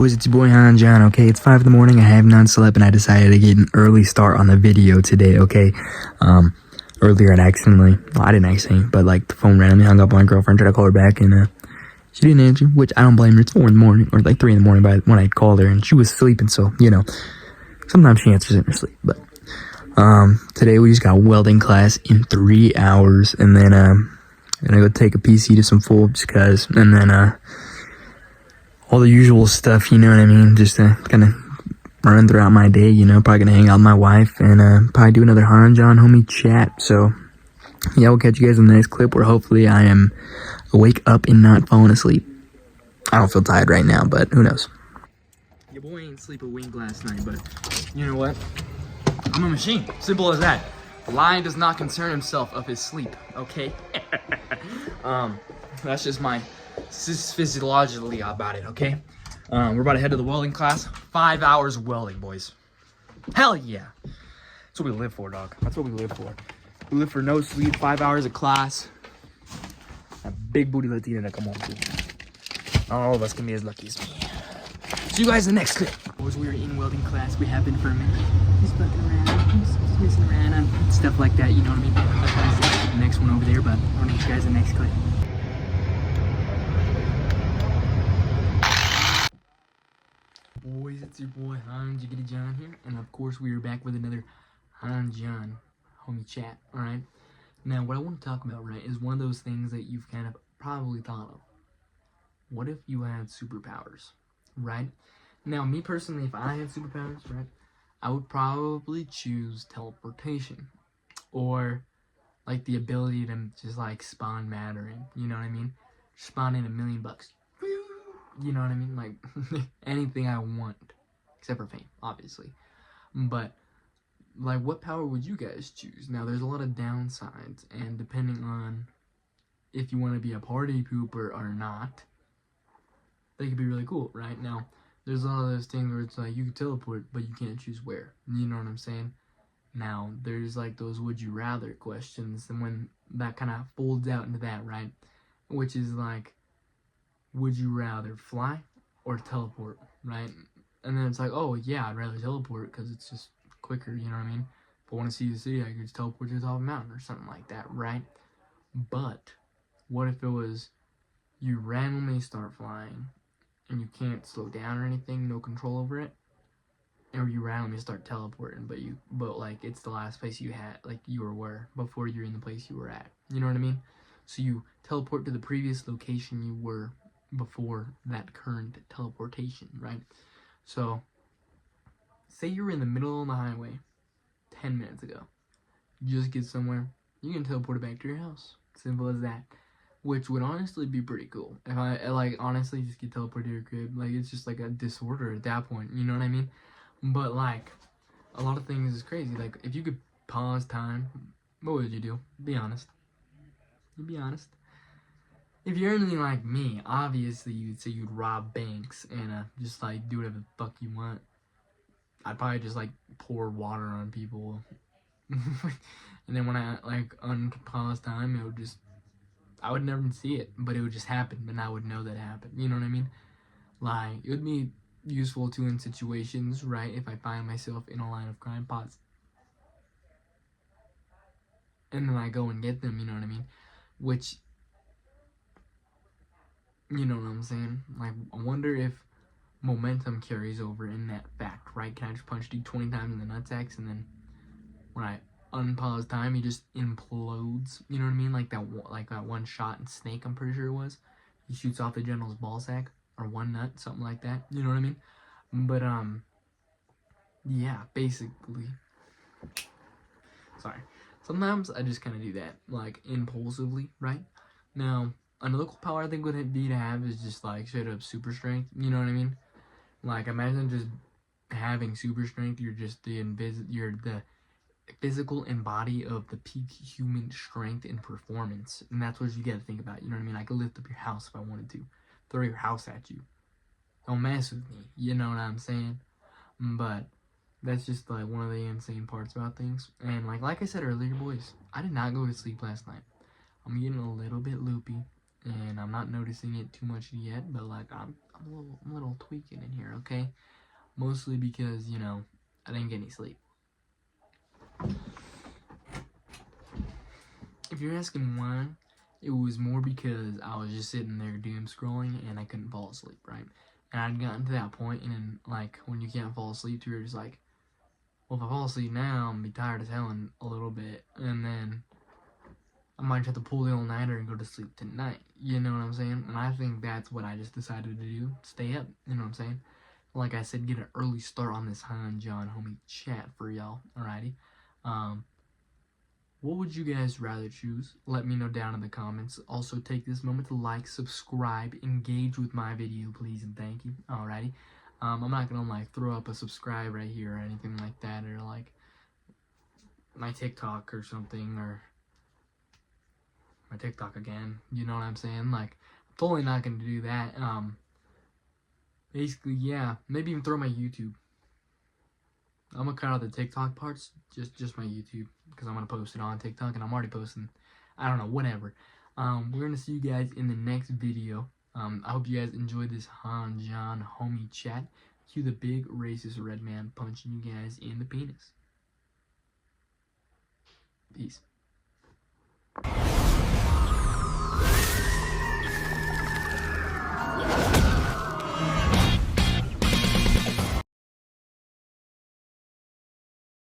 Boys, it's your boy Han John, okay? It's 5 in the morning, I have not slept, and I decided to get an early start on the video today, okay? Earlier I didn't accidentally, but like the phone randomly hung up on my girlfriend, tried to call her back, and she didn't answer, which I don't blame her. It's 4 in the morning, or like 3 in the morning when I called her, and she was sleeping, so, you know, sometimes she answers in her sleep, but, today we just got welding class in 3 hours, and then, I'm gonna go take a PC to some fool, just cause, and then, all the usual stuff, you know what I mean, just kind of run throughout my day, you know, probably gonna hang out with my wife, and probably do another Han John homie chat, so, yeah, we'll catch you guys in the next clip, where hopefully I am awake up and not falling asleep. I don't feel tired right now, but who knows. Your boy ain't sleep a wink last night, but you know what? I'm a machine, simple as that. The lion does not concern himself of his sleep, okay? That's just my physiologically about it, okay? We're about to head to the welding class. 5 hours welding, boys. Hell yeah. That's what we live for, dog. That's what we live for. We live for no sleep, 5 hours of class. That big booty Latina to come home to. Not all of us can be as lucky as me. See you guys in the next clip. Boys, we were in welding class. We have been for a minute. Just fucking around. Just messing around and stuff like that, you know what I mean? That's why I said the next one over there, but I'll meet you guys in the next clip. Boys, it's your boy Han Jiggity John here, and of course we are back with another Han John homie chat. Alright, now what I want to talk about, right, is one of those things that you've kind of probably thought of. What if you had superpowers, right? Now, me personally, if I had superpowers, right, I would probably choose teleportation, or like the ability to just like spawn matter in, you know what I mean? Spawn in $1 million. You know what I mean? Like, anything I want. Except for fame, obviously. But, like, what power would you guys choose? Now, there's a lot of downsides, and depending on if you want to be a party pooper or not, they could be really cool, right? Now, there's a lot of those things where it's like, you can teleport, but you can't choose where. You know what I'm saying? Now, there's, like, those would you rather questions, and when that kind of folds out into that, right? Which is, like, would you rather fly or teleport, right? And then it's like, oh yeah, I'd rather teleport because it's just quicker, you know what I mean? If I want to see the city, I could just teleport to the top of a mountain or something like that, right? But what if it was you randomly start flying and you can't slow down or anything, no control over it, or you randomly start teleporting, but like it's the last place you had, like you were before you're in the place you were at, you know what I mean? So you teleport to the previous location you were before that current teleportation, right? So, say you were in the middle of the highway 10 minutes ago. You just get somewhere, you can teleport it back to your house. Simple as that. Which would honestly be pretty cool. If I, like, honestly just get teleported to your crib. Like, it's just like a disorder at that point, you know what I mean? But, like, a lot of things is crazy. Like, if you could pause time, what would you do? Be honest. You be honest. If you're anything like me, obviously you'd say you'd rob banks and just like do whatever the fuck you want. I'd probably just like pour water on people. And then when I like unpause time, it would just, I would never see it, but it would just happen, and I would know that it happened. You know what I mean? Like, it would be useful too in situations, right? If I find myself in a line of crime, pause. And then I go and get them, you know what I mean? Which, you know what I'm saying? Like, I wonder if momentum carries over in that fact, right? Can I just punch dude 20 times in the nutsack, and then when I unpause time, he just implodes? You know what I mean? Like that one shot in Snake, I'm pretty sure it was. He shoots off the general's ball sack, or one nut, something like that. You know what I mean? But, yeah, basically. Sorry. Sometimes I just kind of do that, like, impulsively, right? Now, another cool power I think would be to have is just like straight up super strength. You know what I mean? Like, imagine just having super strength. You're just you're the physical embody of the peak human strength and performance, and that's what you got to think about. You know what I mean? I could lift up your house if I wanted to, throw your house at you. Don't mess with me. You know what I'm saying? But that's just like one of the insane parts about things. And like I said earlier, boys, I did not go to sleep last night. I'm getting a little bit loopy, and I'm not noticing it too much yet, but like I'm I'm a little tweaking in here, okay? Mostly because, you know, I didn't get any sleep. If you're asking why, it was more because I was just sitting there doom scrolling and I couldn't fall asleep, right? And I'd gotten to that point, and then, like, when you can't fall asleep, you're just like, well, if I fall asleep now, I'm gonna be tired as hell in a little bit, and then I might have to pull the all-nighter and go to sleep tonight. You know what I'm saying? And I think that's what I just decided to do. Stay up. You know what I'm saying? Like I said, get an early start on this Han John homie chat for y'all. Alrighty. What would you guys rather choose? Let me know down in the comments. Also, take this moment to like, subscribe, engage with my video, please, and thank you. Alrighty. I'm not gonna like throw up a subscribe right here or anything like that, or like my TikTok or something, or my TikTok again. You know what I'm saying? Like, I'm totally not gonna do that. Basically, yeah, maybe even throw my YouTube. I'm gonna cut out the TikTok parts, just my YouTube, because I'm gonna post it on TikTok, and I'm already posting. I don't know, whatever. We're gonna see you guys in the next video. I hope you guys enjoyed this Han John homie chat. Cue the big racist red man punching you guys in the penis. Peace.